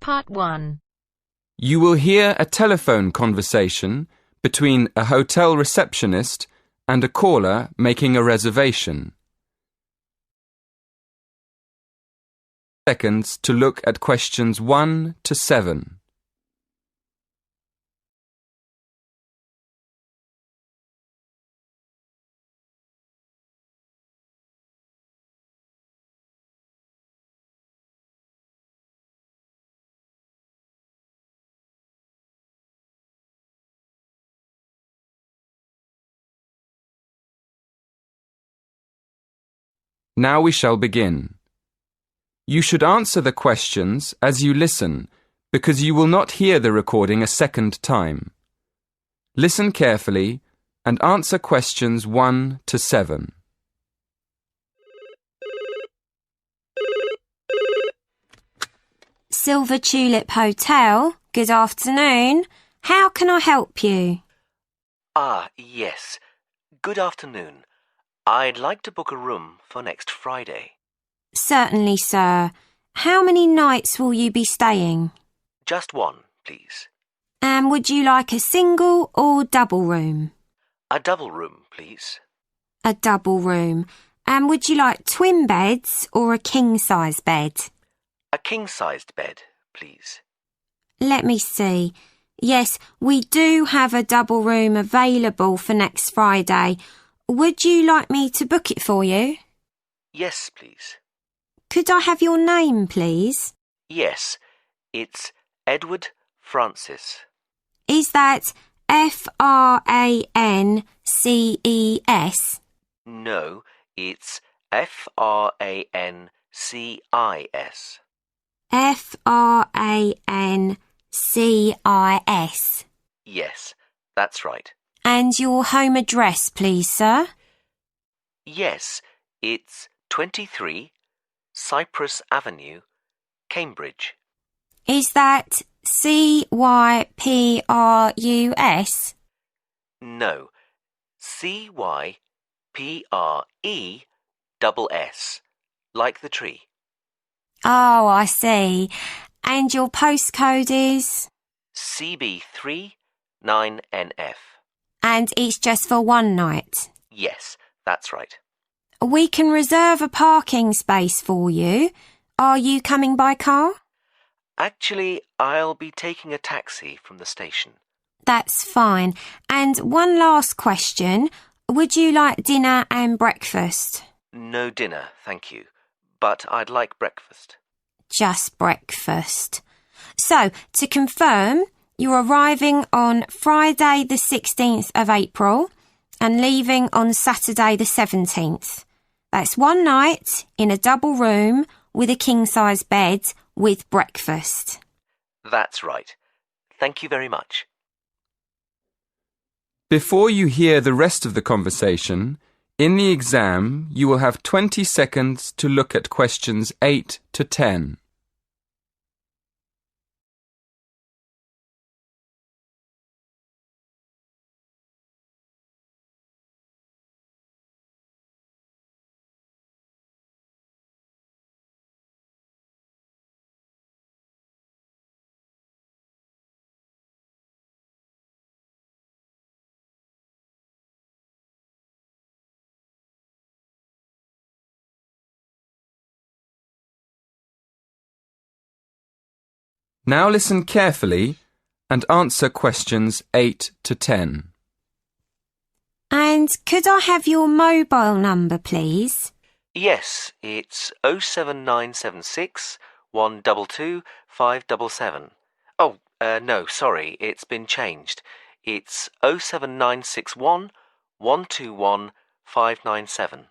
Part 1. You will hear a telephone conversation between a hotel receptionist and a caller making a reservation. Seconds to look at questions 1 to 7. Now we shall begin. You should answer the questions as you listen, because you will not hear the recording a second time. Listen carefully and answer questions 1 to 7. Silver Tulip Hotel, good afternoon. How can I help you? Yes. Good afternoon. I'd like to book a room for next Friday. Certainly, sir. How many nights will you be staying? Just one, please. And would you like a single or double room? A double room, please. A double room. And would you like twin beds or a king-size bed? A king-sized bed, please. Let me see. Yes, we do have a double room available for next Friday. Would you like me to book it for you? Yes, please. Could I have your name, please? Yes, it's Edward Francis. Is that Frances? No, it's Francis. Francis. Yes, that's right. And your home address, please, sir? Yes, it's 23 Cypress Avenue, Cambridge. Is that Cyprus? No, Cypress, like the tree. Oh, I see. And your postcode is? CB3 9NF. And it's just for one night? Yes, that's right. We can reserve a parking space for you. Are you coming by car? Actually, I'll be taking a taxi from the station. That's fine. And one last question. Would you like dinner and breakfast? No dinner, thank you. But I'd like breakfast. Just breakfast. So, to confirm, you're arriving on Friday the 16th of April and leaving on Saturday the 17th. That's one night in a double room with a king-size bed with breakfast. That's right. Thank you very much. Before you hear the rest of the conversation, in the exam you will have 20 seconds to look at questions 8 to 10. Now listen carefully and answer questions 8 to 10. And could I have your mobile number, please? Yes, it's 07976 122 577. Oh, no, sorry, it's been changed. It's 07961 121 597.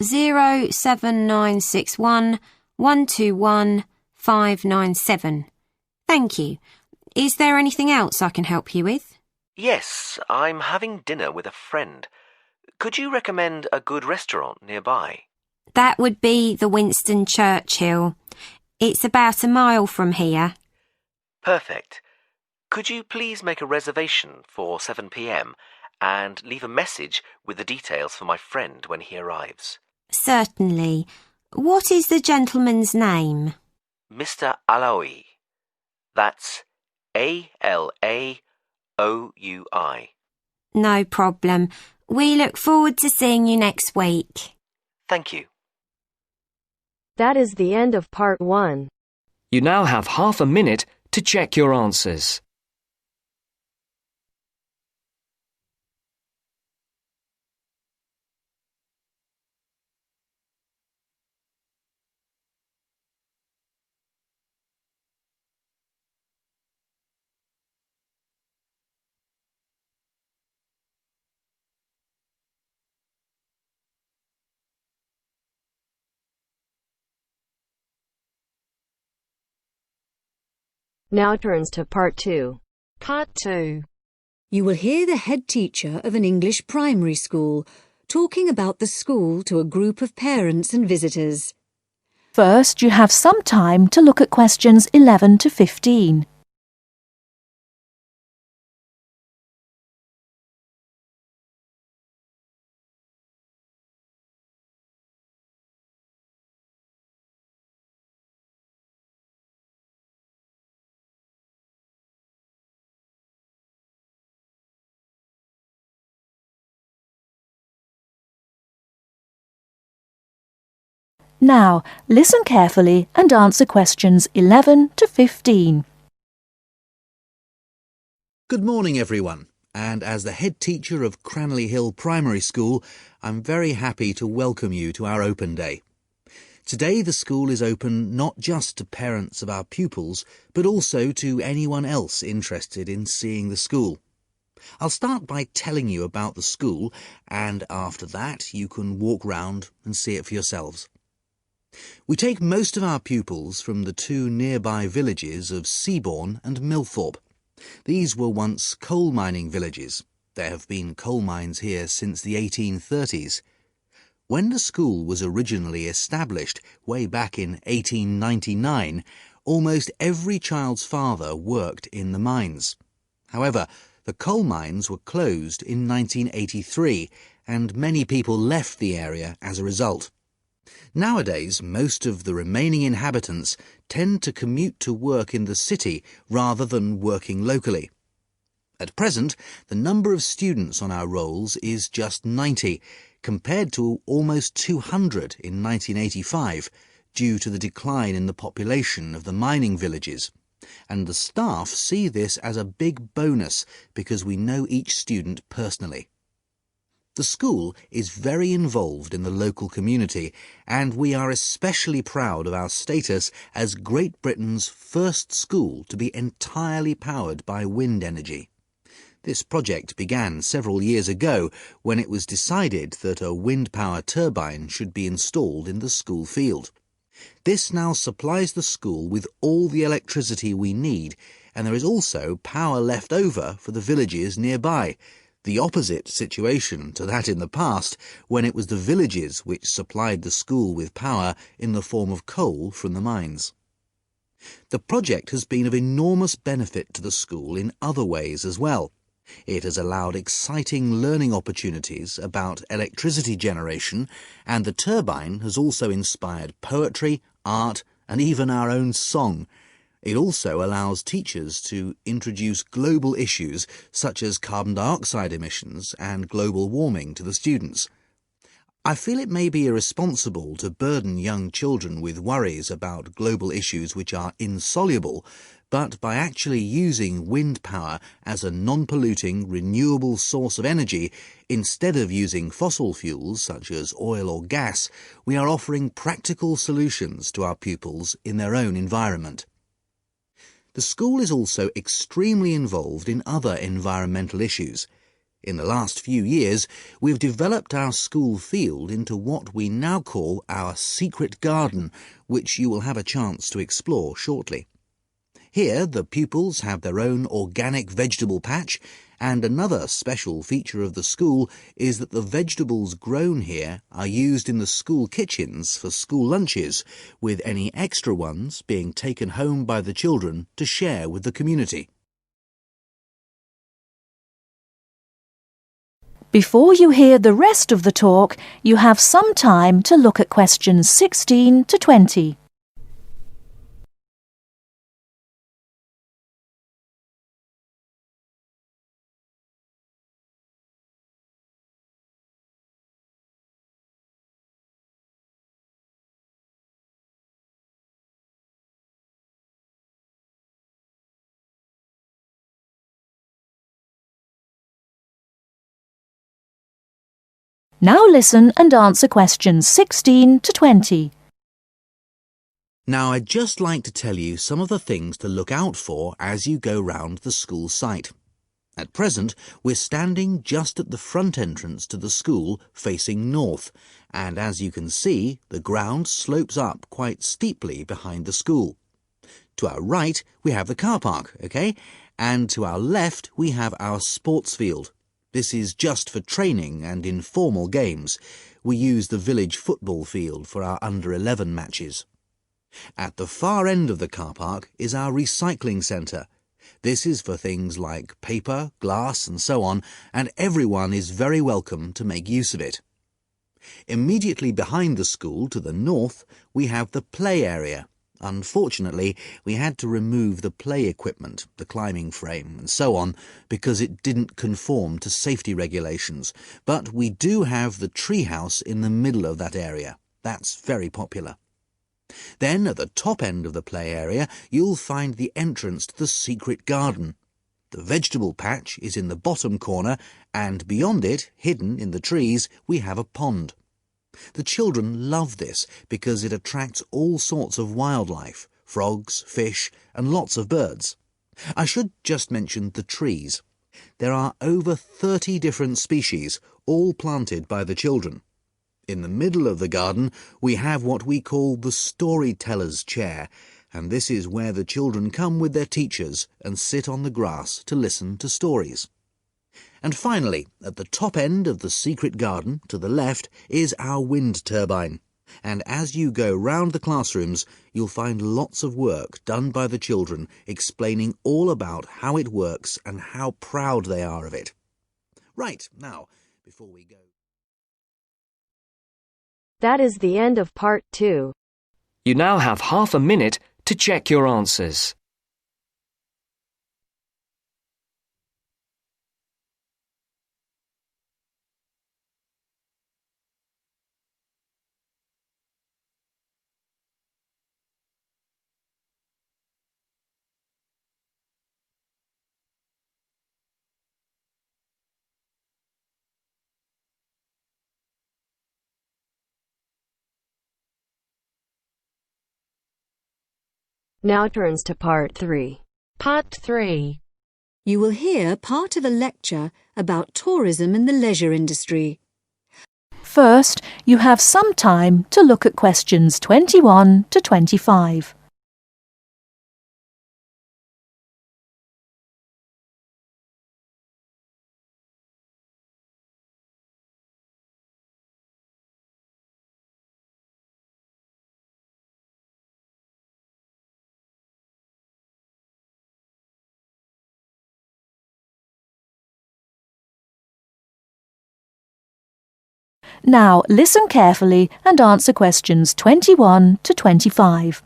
07961 121 597. Thank you. Is there anything else I can help you with? Yes, I'm having dinner with a friend. Could you recommend a good restaurant nearby? That would be the Winston Churchill. It's about a mile from here. Perfect. Could you please make a reservation for 7 p.m. and leave a message with the details for my friend when he arrives? Certainly. What is the gentleman's name? Mr. Alaoui. That's ALAOUI. No problem. We look forward to seeing you next week. Thank you. That is the end of part 1. You now have half a minute to check your answers. Now turns to part 2. Part 2. You will hear the head teacher of an English primary school talking about the school to a group of parents and visitors. First, you have some time to look at questions 11 to 15. Now, listen carefully and answer questions 11 to 15. Good morning, everyone. And as the head teacher of Cranley Hill Primary School, I'm very happy to welcome you to our open day. Today, the school is open not just to parents of our pupils, but also to anyone else interested in seeing the school. I'll start by telling you about the school, and after that, you can walk round and see it for yourselves. We take most of our pupils from the two nearby villages of Seabourne and Millthorpe. These were once coal mining villages. There have been coal mines here since the 1830s. When the school was originally established, way back in 1899, almost every child's father worked in the mines. However, the coal mines were closed in 1983, and many people left the area as a result. Nowadays, most of the remaining inhabitants tend to commute to work in the city rather than working locally. At present, the number of students on our rolls is just 90, compared to almost 200 in 1985, due to the decline in the population of the mining villages. And the staff see this as a big bonus because we know each student personally. The school is very involved in the local community, and we are especially proud of our status as Great Britain's first school to be entirely powered by wind energy. This project began several years ago when it was decided that a wind power turbine should be installed in the school field. This now supplies the school with all the electricity we need, and there is also power left over for the villages nearby. The opposite situation to that in the past, when it was the villages which supplied the school with power in the form of coal from the mines. The project has been of enormous benefit to the school in other ways as well. It has allowed exciting learning opportunities about electricity generation, and the turbine has also inspired poetry, art, and even our own song. It also allows teachers to introduce global issues such as carbon dioxide emissions and global warming to the students. I feel it may be irresponsible to burden young children with worries about global issues which are insoluble, but by actually using wind power as a non-polluting, renewable source of energy, instead of using fossil fuels such as oil or gas, we are offering practical solutions to our pupils in their own environment. The school is also extremely involved in other environmental issues. In the last few years, we've developed our school field into what we now call our secret garden, which you will have a chance to explore shortly. Here, the pupils have their own organic vegetable patch, and another special feature of the school is that the vegetables grown here are used in the school kitchens for school lunches, with any extra ones being taken home by the children to share with the community. Before you hear the rest of the talk, you have some time to look at questions 16 to 20. Now listen and answer questions 16 to 20. Now, I'd just like to tell you some of the things to look out for as you go round the school site. At present, we're standing just at the front entrance to the school facing north, and as you can see, the ground slopes up quite steeply behind the school. To our right, we have the car park, OK? And to our left, we have our sports field. This is just for training and informal games. We use the village football field for our under-11 matches. At the far end of the car park is our recycling centre. This is for things like paper, glass and so on, and everyone is very welcome to make use of it. Immediately behind the school to the north, we have the play area. Unfortunately, we had to remove the play equipment, the climbing frame and so on, because it didn't conform to safety regulations. But we do have the treehouse in the middle of that area. That's very popular. Then, at the top end of the play area, you'll find the entrance to the secret garden. The vegetable patch is in the bottom corner, and beyond it, hidden in the trees, we have a pond. The children love this because it attracts all sorts of wildlife, frogs, fish, and lots of birds. I should just mention the trees. There are over 30 different species, all planted by the children. In the middle of the garden, we have what we call the storyteller's chair, and this is where the children come with their teachers and sit on the grass to listen to stories. And finally, at the top end of the secret garden, to the left, is our wind turbine. And as you go round the classrooms, you'll find lots of work done by the children explaining all about how it works and how proud they are of it. Right, now, before we go... That is the end of part 2. You now have half a minute to check your answers. Now turns to part 3. Part 3. You will hear part of a lecture about tourism and the leisure industry. First, you have some time to look at questions 21 to 25. Now listen carefully and answer questions 21 to 25.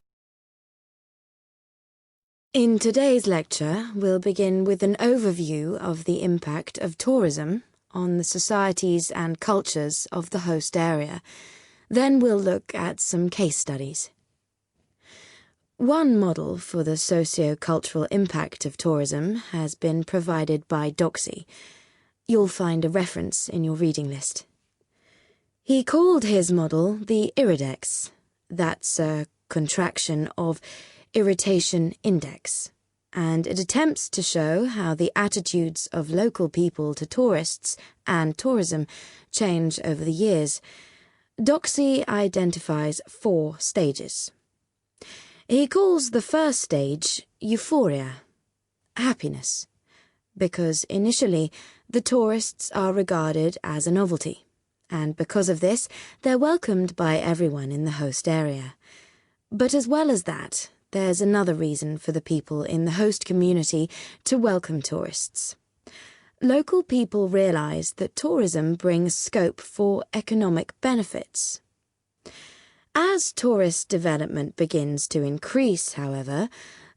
In today's lecture, we'll begin with an overview of the impact of tourism on the societies and cultures of the host area. Then we'll look at some case studies. One model for the socio-cultural impact of tourism has been provided by Doxy. You'll find a reference in your reading list. He called his model the Iridex. That's a contraction of Irritation Index, and it attempts to show how the attitudes of local people to tourists and tourism change over the years. Doxy identifies 4 stages. He calls the first stage euphoria, happiness, because initially the tourists are regarded as a novelty. And because of this, they're welcomed by everyone in the host area. But as well as that, there's another reason for the people in the host community to welcome tourists. Local people realise that tourism brings scope for economic benefits. As tourist development begins to increase, however,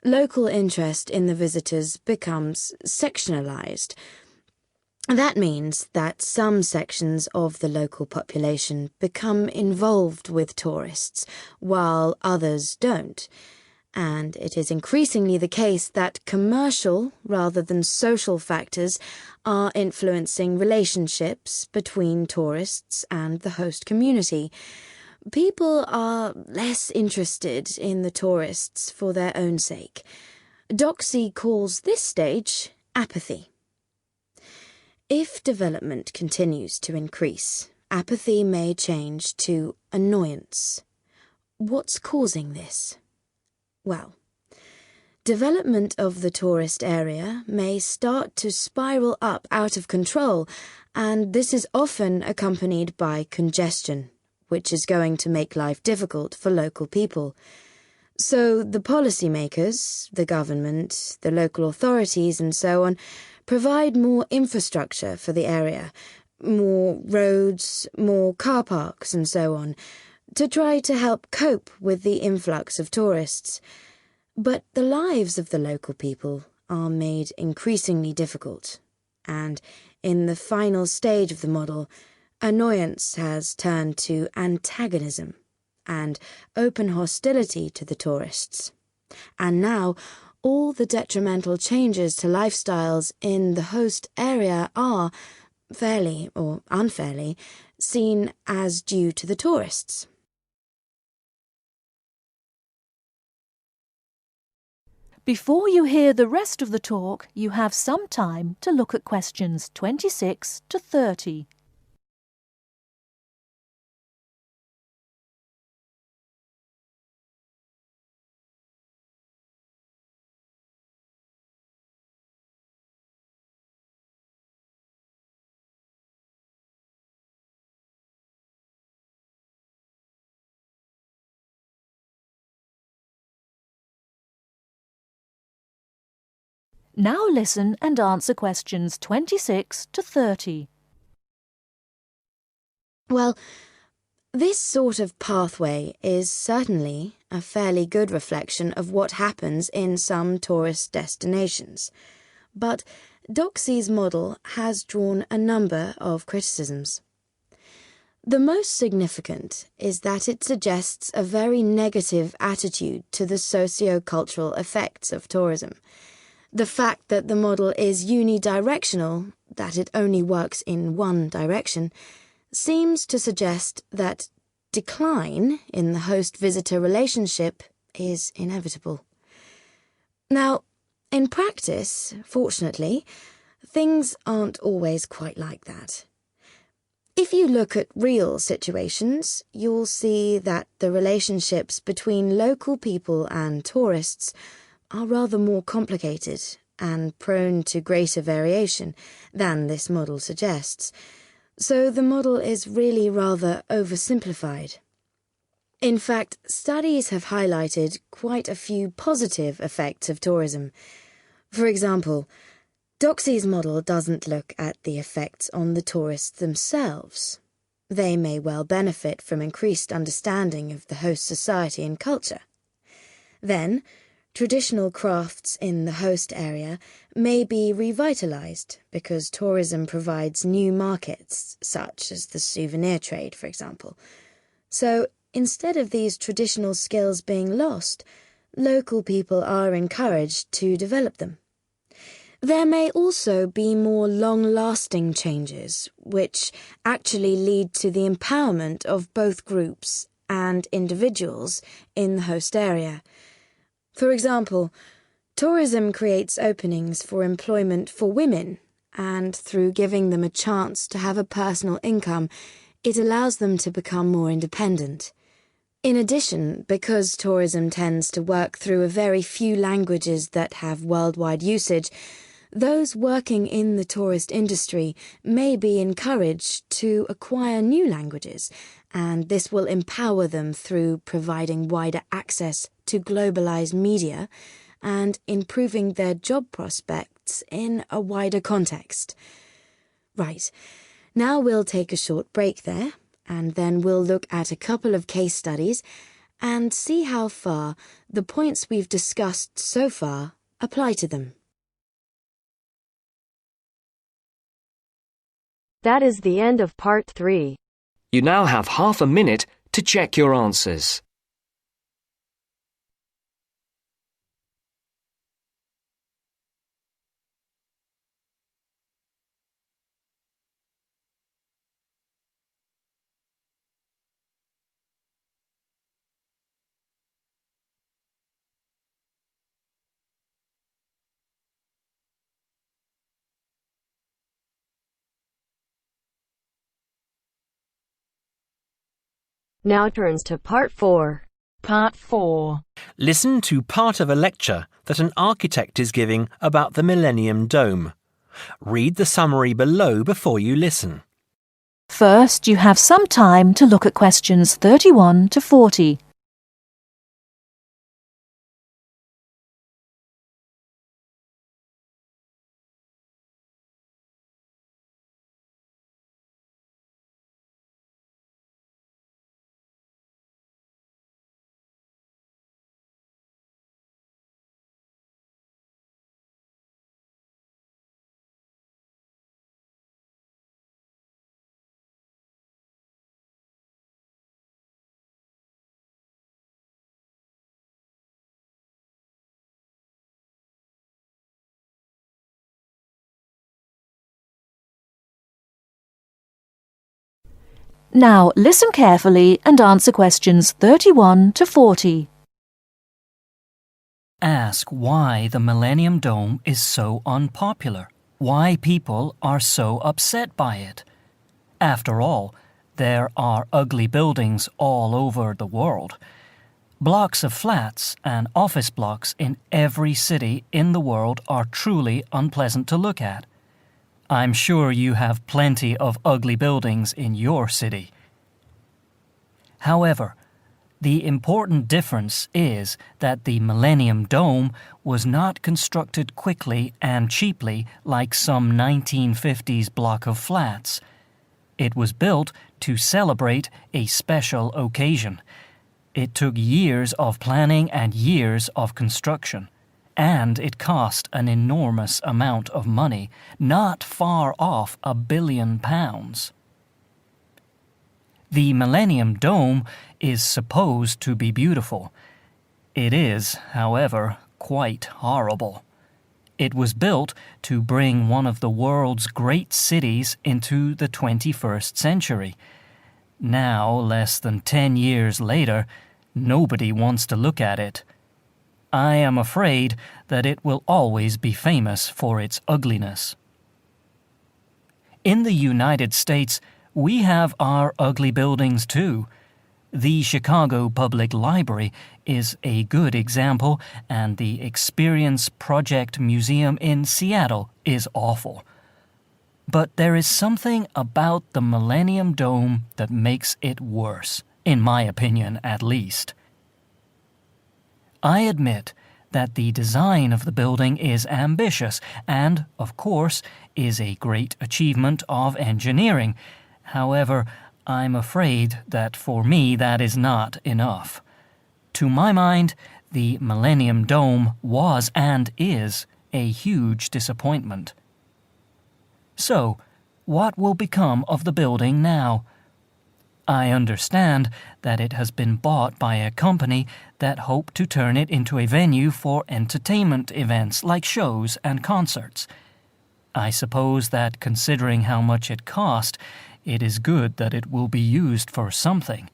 local interest in the visitors becomes sectionalised. That means that some sections of the local population become involved with tourists, while others don't. and it is increasingly the case that commercial rather than social factors are influencing relationships between tourists and the host community. People are less interested in the tourists for their own sake. Doxy calls this stage apathy. If development continues to increase, apathy may change to annoyance. What's causing this? Well, development of the tourist area may start to spiral up out of control, and this is often accompanied by congestion, which is going to make life difficult for local people. So the policymakers, the government, the local authorities and so on provide more infrastructure for the area, more roads, more car parks and so on, to try to help cope with the influx of tourists. But the lives of the local people are made increasingly difficult, and in the final stage of the model, annoyance has turned to antagonism and open hostility to the tourists. And now, all the detrimental changes to lifestyles in the host area are, fairly or unfairly, seen as due to the tourists. Before you hear the rest of the talk, you have some time to look at questions 26 to 30. Now listen and answer questions 26 to 30. Well, this sort of pathway is certainly a fairly good reflection of what happens in some tourist destinations. But Doxy's model has drawn a number of criticisms. The most significant is that it suggests a very negative attitude to the socio-cultural effects of tourism. The fact that the model is unidirectional, that it only works in one direction, seems to suggest that decline in the host-visitor relationship is inevitable. Now, in practice, fortunately, things aren't always quite like that. If you look at real situations, you'll see that the relationships between local people and tourists are rather more complicated and prone to greater variation than this model suggests. So the model is really rather oversimplified. In fact, studies have highlighted quite a few positive effects of tourism. For example, Doxy's model doesn't look at the effects on the tourists themselves. They may well benefit from increased understanding of the host society and culture. Then, traditional crafts in the host area may be revitalized because tourism provides new markets, such as the souvenir trade, for example. So, instead of these traditional skills being lost, local people are encouraged to develop them. There may also be more long-lasting changes, which actually lead to the empowerment of both groups and individuals in the host area. For example, tourism creates openings for employment for women, and through giving them a chance to have a personal income, it allows them to become more independent. In addition, because tourism tends to work through a very few languages that have worldwide usage, those working in the tourist industry may be encouraged to acquire new languages, and this will empower them through providing wider access to globalized media and improving their job prospects in a wider context. Right, now we'll take a short break there, and then we'll look at a couple of case studies and see how far the points we've discussed so far apply to them. That is the end of part 3. You now have half a minute to check your answers. Now turns to Part 4. Part 4. Listen to part of a lecture that an architect is giving about the Millennium Dome. Read the summary below before you listen. First, you have some time to look at questions 31 to 40. Now listen carefully and answer questions 31 to 40. Ask why the Millennium Dome is so unpopular, why people are so upset by it. After all, there are ugly buildings all over the world. Blocks of flats and office blocks in every city in the world are truly unpleasant to look at. I'm sure you have plenty of ugly buildings in your city. However, the important difference is that the Millennium Dome was not constructed quickly and cheaply like some 1950s block of flats. It was built to celebrate a special occasion. It took years of planning and years of construction. And it cost an enormous amount of money, not far off £1 billion. The Millennium Dome is supposed to be beautiful. It is, however, quite horrible. It was built to bring one of the world's great cities into the 21st century. Now, less than 10 years later, nobody wants to look at it. I am afraid that it will always be famous for its ugliness. In the United States, we have our ugly buildings too. The Chicago Public Library is a good example, and the Experience Project Museum in Seattle is awful. But there is something about the Millennium Dome that makes it worse, in my opinion at least. I admit that the design of the building is ambitious and, of course, is a great achievement of engineering. However, I'm afraid that for me that is not enough. To my mind, the Millennium Dome was and is a huge disappointment. So, what will become of the building now? I understand that it has been bought by a company that hoped to turn it into a venue for entertainment events like shows and concerts. I suppose that considering how much it cost, it is good that it will be used for something.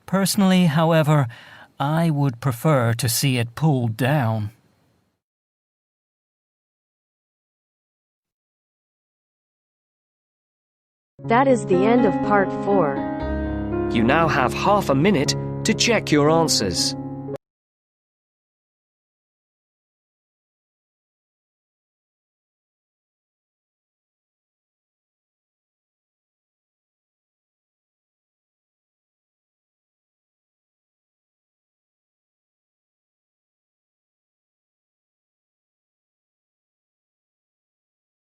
Personally, however, I would prefer to see it pulled down. That is the end of Part 4. You now have half a minute to check your answers.